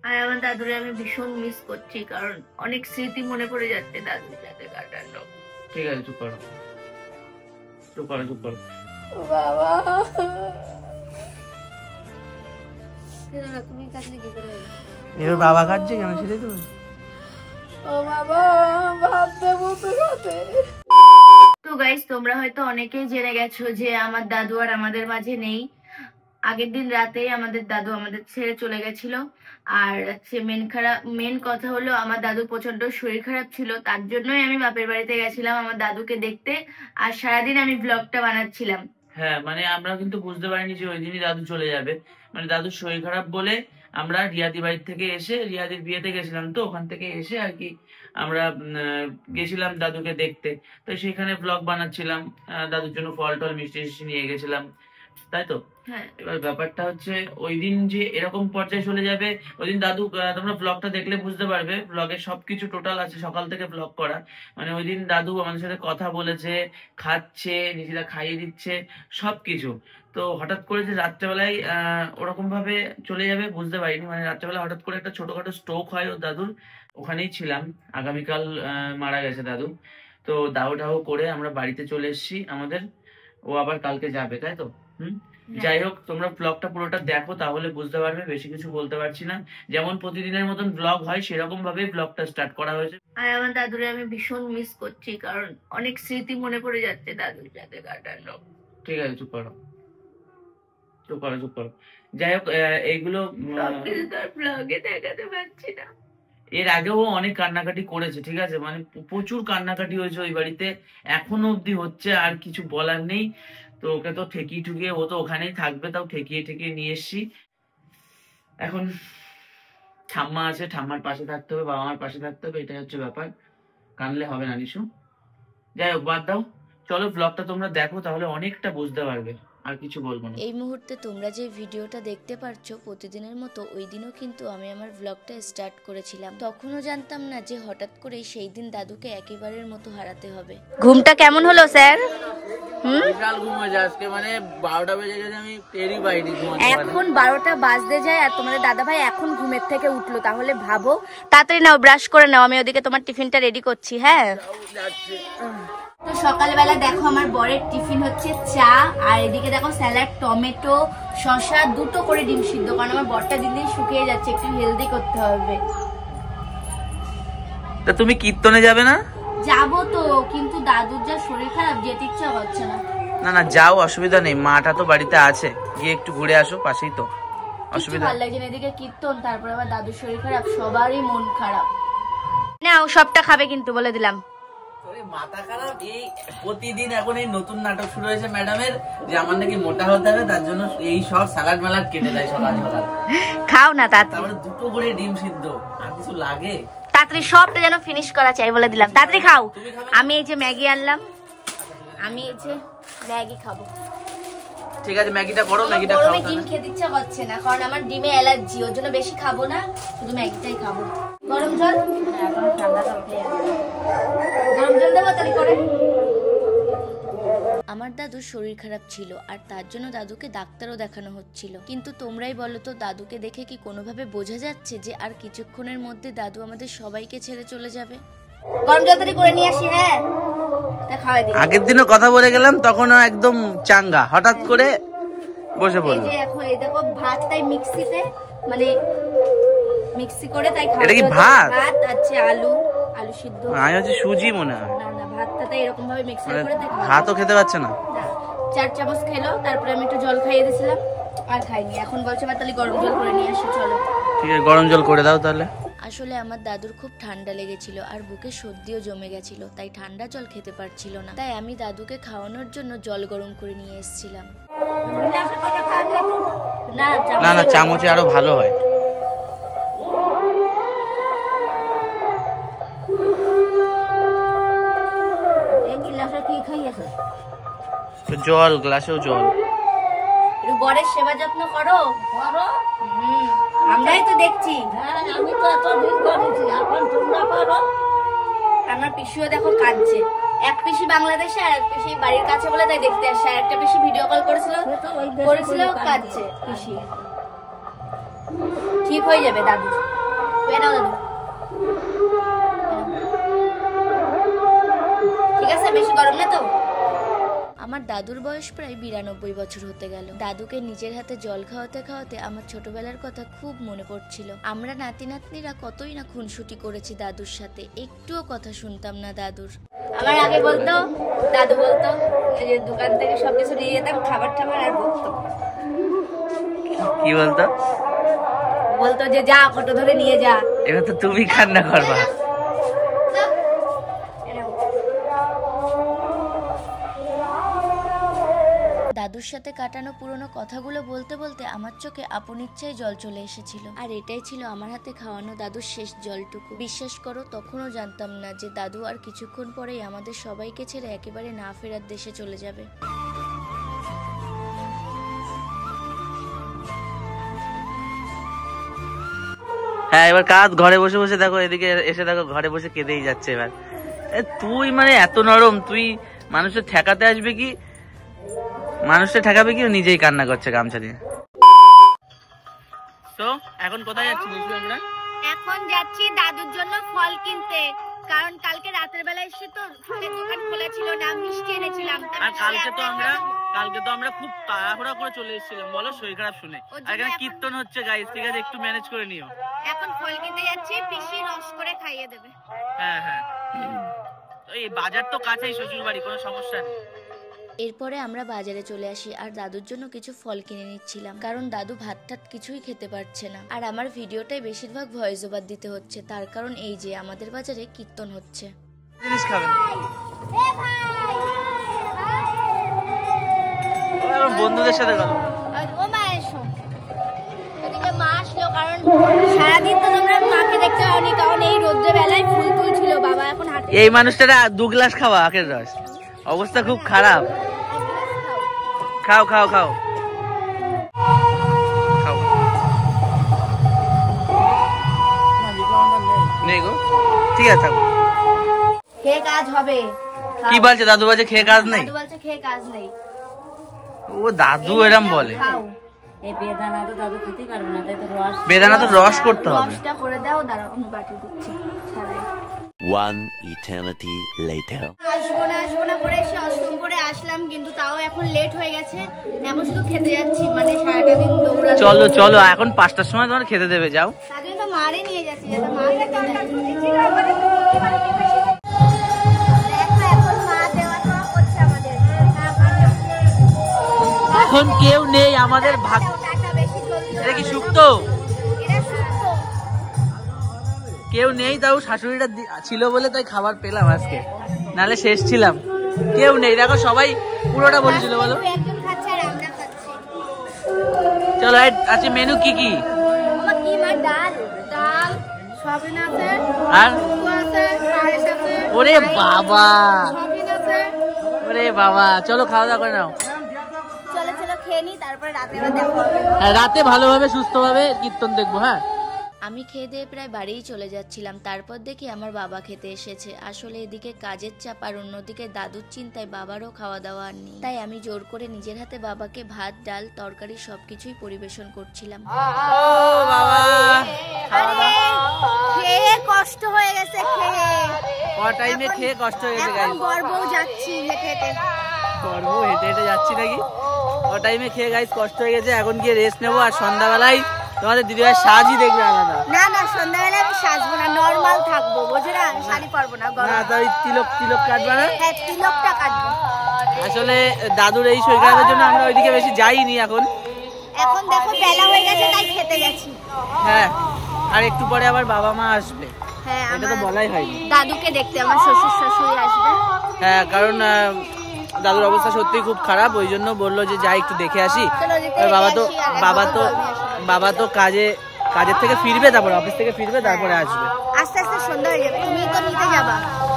আর আমার দাদুরে আমি ভীষণ মিস করছি, কারণ অনেক স্মৃতি মনে পড়ে যাচ্ছে দাদুর সাথে কাটানো। ঠিক আছে, চুপ করো চুপ করো চুপ করো। বাবা তুমি কাটলে কি করে? এবার বাবা কাটছে কেন সেটাই তো। ও বাবা ভাবতে বলতে সাথে। তো গাইস, তোমরা হয়তো অনেকেই জেনে গেছো যে আমার দাদু আর আমাদের মাঝে নেই। আগের দিন রাতেই আমাদের দাদু আমাদের ছেড়ে চলে গেছিল। আর মেন কথা হলো আমার দাদু প্রচন্ড শরীর খারাপ ছিল, তার জন্যই আমি বাপের বাড়িতে গেছিলাম আমার দাদুকে দেখতে। আর সারাদিন আমি ব্লগটা বানাচ্ছিলাম। হ্যাঁ, মানে আমরা কিন্তু বুঝতে পারিনি যে ওই দিনই দাদু চলে যাবে। মানে দাদুর শরীর খারাপ বলে আমরা রিয়াদি বাড়ি থেকে এসে, রিয়াদির বিয়েতে গেছিলাম, তো ওখান থেকে এসে আর কি আমরা গেছিলাম দাদুকে দেখতে। তো সেখানে ব্লগ বানাচ্ছিলাম, দাদুর জন্য ফল টল মিষ্টি মিষ্টি নিয়ে গেছিলাম, তাই তো। হ্যাঁ, এবার ব্যাপারটা হচ্ছে ওই দিন যে এরকম পর্যায়ে চলে যাবে, ওই দিন দাদু, তোমরা ব্লগটা দেখলে বুঝতে পারবে, ব্লগে সবকিছু টোটাল আছে সকাল থেকে ব্লগ করা। মানে ওই দিন দাদু আমাদের সাথে কথা বলেছে, খাচ্ছে, নিজেরা খাইয়ে দিচ্ছে, সবকিছু। তো হঠাৎ করে যে রাত্রেবেলায় ওরকম ভাবে চলে যাবে বুঝতে পারিনি। মানে রাত্রেবেলা হঠাৎ করে একটা ছোটখাটো স্ট্রোক হয় ওর দাদুর, ওখানেই ছিলাম। আগামীকাল মারা গেছে দাদু। তো দাহ টাহ করে আমরা বাড়িতে চলে এসেছি আমাদের। ও আবার কালকে যাবে, তাই তো। যাই হোক, তোমরা ব্লগটা পুরোটা দেখো, তাহলে বুঝতে পারবে। বেশি কিছু বলতে পারছি না, যেমন প্রতিদিনের মতন ব্লগ হয় সেরকম ভাবে ব্লগটা স্টার্ট করা হয়েছে। আর আমার দাদুরে আমি ভীষণ মিস করছি, কারণ অনেক স্মৃতি মনে পড়ে যাচ্ছে দাদুর সাথে কাটানো। ঠিক আছে, চুপ করো চুপ করো চুপ করো। যাই হোক, এইগুলো ব্লগে দেখাতে পারছি না। এর আগেও অনেক কান্নাকাটি করেছে, ঠিক আছে। মানে প্রচুর কান্নাকাটি হয়েছে ওই বাড়িতে, এখনো অব্দি হচ্ছে, আর কিছু বলার নেই। তো ওকে তো ঠেকিয়ে ঠুকিয়ে, ও তো ওখানেই থাকবে, তাও ঠেকিয়ে ঠেকিয়ে নিয়ে এসছি। এখন ঠাম্মা আছে, ঠাম্মার পাশে থাকতে হবে, বাবা মার পাশে থাকতে হবে, এটাই হচ্ছে ব্যাপার। কানলে হবে না নিশু। যাই হোক, বাদ দাও, চলো ব্লগটা তোমরা দেখো, তাহলে অনেকটা বুঝতে পারবে। আর কিছু বলবো না। এই মুহূর্তে তোমরা যে ভিডিওটা দেখতে পারছো, প্রতিদিনের মতো ওই দিনও কিন্তু আমি আমার ব্লগটা স্টার্ট করেছিলাম। তখনও জানতাম না যে হঠাৎ করে সেই দিন দাদুকে একেবারের মতো হারাতে হবে। ঘুমটা কেমন হলো স্যার? বিশাল ঘুম হয়েছে আজকে, মানে 12টা বেজে গেছে, আমি টেরই পাইনি। এখন 12টা বাজতে যায় আর তোমাদের দাদা ভাই এখন ঘুমের থেকে উঠলো, তাহলে ভাবো। তাড়াতাড়ি নাও, ব্রাশ করে নাও, আমি ওদিকে তোমার টিফিনটা রেডি করছি। হ্যাঁ, তো সকালবেলা দেখো আমার বরের টিফিন হচ্ছে চা, আর এদিকে দেখো স্যালাড, টমেটো, শসা, দুটো করে ডিম সিদ্ধ, কারণ আমার বরটা দিন দিন শুকিয়ে যাচ্ছে, একটু হেলদি করতে হবে। তা তুমি কীর্তনে যাবে না? যাবো তো, কিন্তু দাদুর যা শরীর খারাপ, যেতে ইচ্ছা হচ্ছে না। না না, যাও, অসুবিধা নেই, মাটা তো বাড়িতে আছে, গিয়ে একটু ঘুরে আসো, পাশেই তো, অসুবিধা। ভালো লাগছে না, এদিকে কীর্তন, তারপর আবার দাদুর শরীর খারাপ, সবারই মন খারাপ। নাও, সবটা খাবে কিন্তু, বলে দিলাম। মাথা খারাপ, এই প্রতিদিন এখন এই নতুন নাটক শুরু হয়েছে ম্যাডামের, যে আমার নাকি মোটা হতে হবে, তার জন্য এই সব সালাড মালাড কেটে দেয় সকাল সকাল। খাও না তাড়াতাড়ি, তারপরে দুটো করে ডিম সিদ্ধ, আর কিছু লাগে? তাড়াতাড়ি সবটা যেন ফিনিশ করা চাই, বলে দিলাম। তাড়াতাড়ি খাও। আমি এই যে ম্যাগি আনলাম, আমি এই যে ম্যাগি খাবো। ঠিক আছে, ম্যাগিটা করো, ম্যাগিটা খাও। ডিম খেতে ইচ্ছা করছে না, কারণ আমার ডিমে অ্যালার্জি, ওর জন্য বেশি খাবো না, শুধু ম্যাগিটাই খাবো। গরম জল, এখন ঠান্ডা জল খেয়ে গরম জল দেবো তাহলে করে। আমার দাদুর শরীর খারাপ ছিল, আর তার জন্য দাদুকে ডাক্তারও দেখানো হচ্ছিল। কিন্তু তোমরাই বলো তো, দাদুকে দেখে কি কোনোভাবে বোঝা যাচ্ছে যে আর কিছুক্ষণের মধ্যে দাদু আমাদের সবাইকে ছেড়ে চলে যাবে? গরম জল তাড়াতাড়ি করে নিয়ে আসি। হ্যাঁ, আগের দিনও কথা বলে গেলাম, তখনও একদম চাঙ্গা, হঠাৎ করে বসে পড়ল। এই যে এখন এই দেখো ভাতটাই মিক্সিতে, মানে মিক্সি করে, তাই এটা কি ভাত? ভাত আছে, আলু সিদ্ধ, আমি হচ্ছে সুজি মনে হয়। না না, ভাতটা এরকম ভাবে মিক্সি করে, তাই ভাতও খেতে পাচ্ছে না। 4 চামচ খেলো, তারপরে আমি একটু জল খাইয়ে দিয়েছিলাম, আর খাইনি। এখন বলছে তাহলে গরম জল করে নিয়ে আসি, চলো। ঠিক আছে, গরম জল করে দাও তাহলে। আসলে আমার দাদুর খুব ঠান্ডা লেগেছিল, আর বুকে সর্দিও জমে গেছিল, তাই ঠান্ডা জল খেতে পারছিল না। তাই আমি দাদুকে খাওয়ানোর জন্য জল গরম করে নিয়ে এসেছিলাম। না না, চামচে আরো ভালো হয়। জল, গ্লাসেও জল। বরের সেবা যত্ন করো। আমরাই তো দেখছি। আমি তো এতদিন করেছি, এখন তোমরা করো। আমার পিসিও দেখো কাঁদছে। এক পিসি বাংলাদেশে, আর এক পিসি বাড়ির কাছে বলে তাই দেখতে আসছে, আর একটা পিসি ভিডিও কল করেছিল, কাঁদছে পিসি। ঠিক হয়ে যাবে দাদু। ঠিক আছে, বেশি গরম না তো? আমার দাদুর বয়স প্রায় 92 বছর হতে গেল। দাদুকে নিজের হাতে জল খাওয়াতে খাওয়াতে আমার ছোটবেলার কথা খুব মনে পড়ছিল। আমরা নাতি নাতনিরা কতই না খুনসুটি করেছি দাদুর সাথে, একটুও কথা শুনতাম না দাদুর। আমার আগে বলতো, দাদু বলতো যে দোকান থেকে সবকিছু নিয়ে যেতাম, খাবার টাবার, আর বলতো কি বলতো? বলতো যে যা অটো ধরে নিয়ে যা। এবার তো তুমি কান্না করবা। দাদুর সাথে কাটানো পুরনো কথাগুলো বলতে বলতে আমার চোখে আপন ইচ্ছায় জল চলে এসেছিল। আর এটাই ছিল আমার হাতে খাওয়ানো দাদুর শেষ জলটুকু। বিশ্বাস করো, তখনও জানতাম না যে দাদু আর কিছুক্ষণ পরেই আমাদের সবাইকে ছেড়ে একেবারে না ফেরার দেশে চলে যাবে। হ্যাঁ, এবার কাজ ঘরে বসে বসে দেখো, এদিকে এসে দেখো ঘরে বসে কেঁদেই যাচ্ছে। এবার তুই মানে এত নরম, তুই মানুষের ঠেকাতে আসবে কি, মানুষটা ঠেকাবে কি, নিজেই কান্না করছে গামছা দিয়ে। তো এখন কোথায় যাচ্ছি আমরা? এখন যাচ্ছি দাদুর জন্য ফল কিনতে, কারণ কালকে রাতের বেলা এসে তো ফলের দোকান খোলা ছিল না, মিষ্টি এনেছিলাম। আর কালকে তো আমরা খুব তাড়াহুড়া করে চলে এসেছিলাম, বলো শরীর খারাপ শুনে। আর এখানে কীর্তন হচ্ছে গাইস, ঠিক আছে, একটু ম্যানেজ করে নিও। এখন ফল কিনতে যাচ্ছি, পিসি রস করে খাইয়ে দেবে। হ্যাঁ হ্যাঁ, এই বাজার তো কাছেই, শ্বশুর বাড়ি, কোনো সমস্যা নেই। এরপরে আমরা বাজারে চলে আসি আর দাদুর জন্য কিছু ফল কিনে নিচ্ছিলাম, কারণ দাদু ভাত টাত কিছুই খেতে পারছে না। আর আমার ভিডিওটাই বেশিরভাগ ভয়েস ওভার দিতে হচ্ছে, তার কারণ এই যে আমাদের বাজারে কীর্তন হচ্ছে। জিনিস খাবেন বন্ধুদের সাথে গেল। মা আসলো, কারণ সারাদিন তো তোমরা মাকে দেখতে পাওনি, কারণ এই রোদ্রের বেলায় ফুল ফুল ছিল। বাবা এখন হাঁটে। এই মানুষটারা 2 গ্লাস খাওয়া আখের রস, অবস্থা খুব খারাপ। খাও খাও খাও খাও। নেই গো, ঠিক আছে থাকো। খেয়ে কাজ হবে। কি বলছে দাদু? বলছে খেয়ে কাজ নেই। দাদু বলছে খেয়ে কাজ নেই। ও দাদু এরম বলে। খাও। এই বেদানা তো দাদু খেতেই পারবে না, তাই তো রস, বেদানা তো রস করতে হবে। রসটা করে দাও, দাঁড়াও আমি বাটি দিচ্ছি। One eternity later. আসবো না করে এসে অষ্টম করে আসলাম, কিন্তু তাও এখন লেট হয়ে গেছে। এখন শুধু খেতে যাচ্ছি, মানে সারাটা দিন দৌড়াচ্ছি। চলো চলো, এখন 5টার সময় তোমার খেতে দেবে, যাও। তাদের তো মারে নিয়ে যাচ্ছি, যাতে মা খেতে দেয়। দেখো এখন মা দেওয়া দেওয়া করছে আমাদের। এখন কেউ নেই আমাদের ভাগ। টাকা বেশি জলদি। এটা কি শুক্তো? এটা শুক্তো। কেউ নেই, তাও শাশুড়িটা ছিল বলে তাই খাবার পেলাম আজকে, নালে শেষ ছিলাম। কেউ নেই, দেখো সবাই পুরোটা বলেছিল। বলো, একজন খাচ্ছে আর আমরা খাচ্ছি। চলো আজকে মেনু কি কি? আমার কি মা? ডাল, সয়াবিন আছে, আর কুমড়ো আছে, পায়েস আছে। ওরে বাবা, সয়াবিন আছে। ওরে বাবা, চলো খাওয়া দাওয়া করে নাও। চলো চলো খেয়ে নি, তারপরে রাতে দেখা হবে। হ্যাঁ, রাতে ভালোভাবে সুস্থভাবে কীর্তন দেখবো। হ্যাঁ, আমি খেয়ে দিয়ে প্রায় বাড়িই চলে যাচ্ছিলাম, তারপর দেখি আমার বাবা খেতে এসেছে। আসলে এদিকে কাজের চাপ আর অন্যদিকে দাদুর চিন্তায় বাবারও খাওয়া দাওয়া আর নেই, তাই আমি জোর করে নিজের হাতে বাবাকে ভাত, ডাল, তরকারি সবকিছুই পরিবেশন করছিলাম। খেয়ে কষ্ট হয়ে গেছে, টাইমে খেয়ে কষ্ট হয়ে গেছে গাইস। গর্বও যাচ্ছি হেঁটে হেঁটে। করবো, হেঁটে হেঁটে যাচ্ছি নাকি? ও টাইমে খেয়ে গাইস কষ্ট হয়ে গেছে, এখন গিয়ে রেস্ট নেবো। আর সন্ধ্যাবেলায় তোমাদের দিদিভাই সাজই দেখবে আলাদা। না না, সন্ধ্যাবেলা আমি সাজবো না, নর্মাল থাকবো, বুঝে না, শাড়ি পরবো না। না, তাই তিলক কাটবে না? হ্যাঁ, তিলকটা কাটবো। আসলে দাদুর এই শরীর খারাপের জন্য আমরা ওইদিকে বেশি যাইনি এখন। এখন দেখো বেলা হয়ে গেছে, তাই খেতে গেছি। হ্যাঁ, আর একটু পরে আবার বাবা মা আসবে। হ্যাঁ, এটা তো বলাই হয়নি। দাদুকে দেখতে আমার শ্বশুর শাশুড়ি আসবে। হ্যাঁ, কারণ দাদুর অবস্থা সত্যি খুব খারাপ, ওই জন্য বললো যে যাই একটু দেখে আসি। বাবা তো কাজের থেকে ফিরবে, তারপর অফিস থেকে ফিরবে, তারপরে আসবে। আস্তে আস্তে সন্ধ্যা হয়ে যাবে, তুমি তো নিতে যাবা।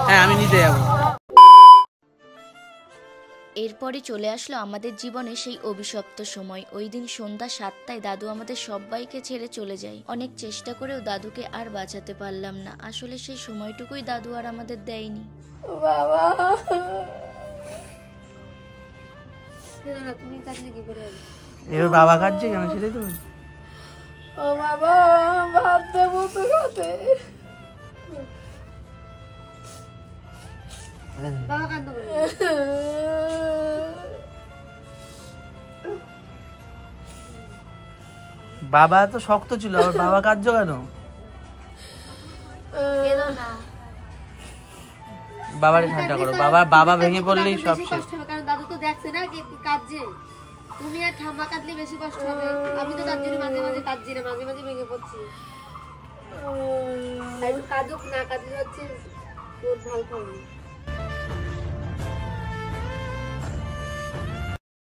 হ্যাঁ, আমি নিতে যাবো। এরপরে চলে আসলো আমাদের জীবনে সেই অভিশপ্ত সময়। ওই দিন সন্ধ্যা 7টায় দাদু আমাদের সবাইকে ছেড়ে চলে যায়। অনেক চেষ্টা করেও দাদুকে আর বাঁচাতে পারলাম না। আসলে সেই সময়টুকুই দাদু আর আমাদের দেয়নি। বাবা, তুমি কাটলে কি করে হবে? এবার বাবা কাটছে কেন, সেটাই তো। ও বাবা, ভাত দেবো তো গেছে। বাবা কাঁদতে বলে বাবা এত শক্ত ছিল, আবার বাবা কাঁদছো কেন? বাবারে ঠান্ডা করো, বাবা ভেঙে পড়লেই সব শেষ। কষ্ট হবে, কারণ দাদু তো দেখছে না কি কাঁদছে। তুমি আর ঠাম্মা কাঁদলে বেশি কষ্ট হবে। আমি তো তার জন্য মাঝে মাঝে কাঁদছি না, মাঝে মাঝে ভেঙে পড়ছি। আর কাঁদুক না কাঁদলে হচ্ছে তোর ভালো হবে।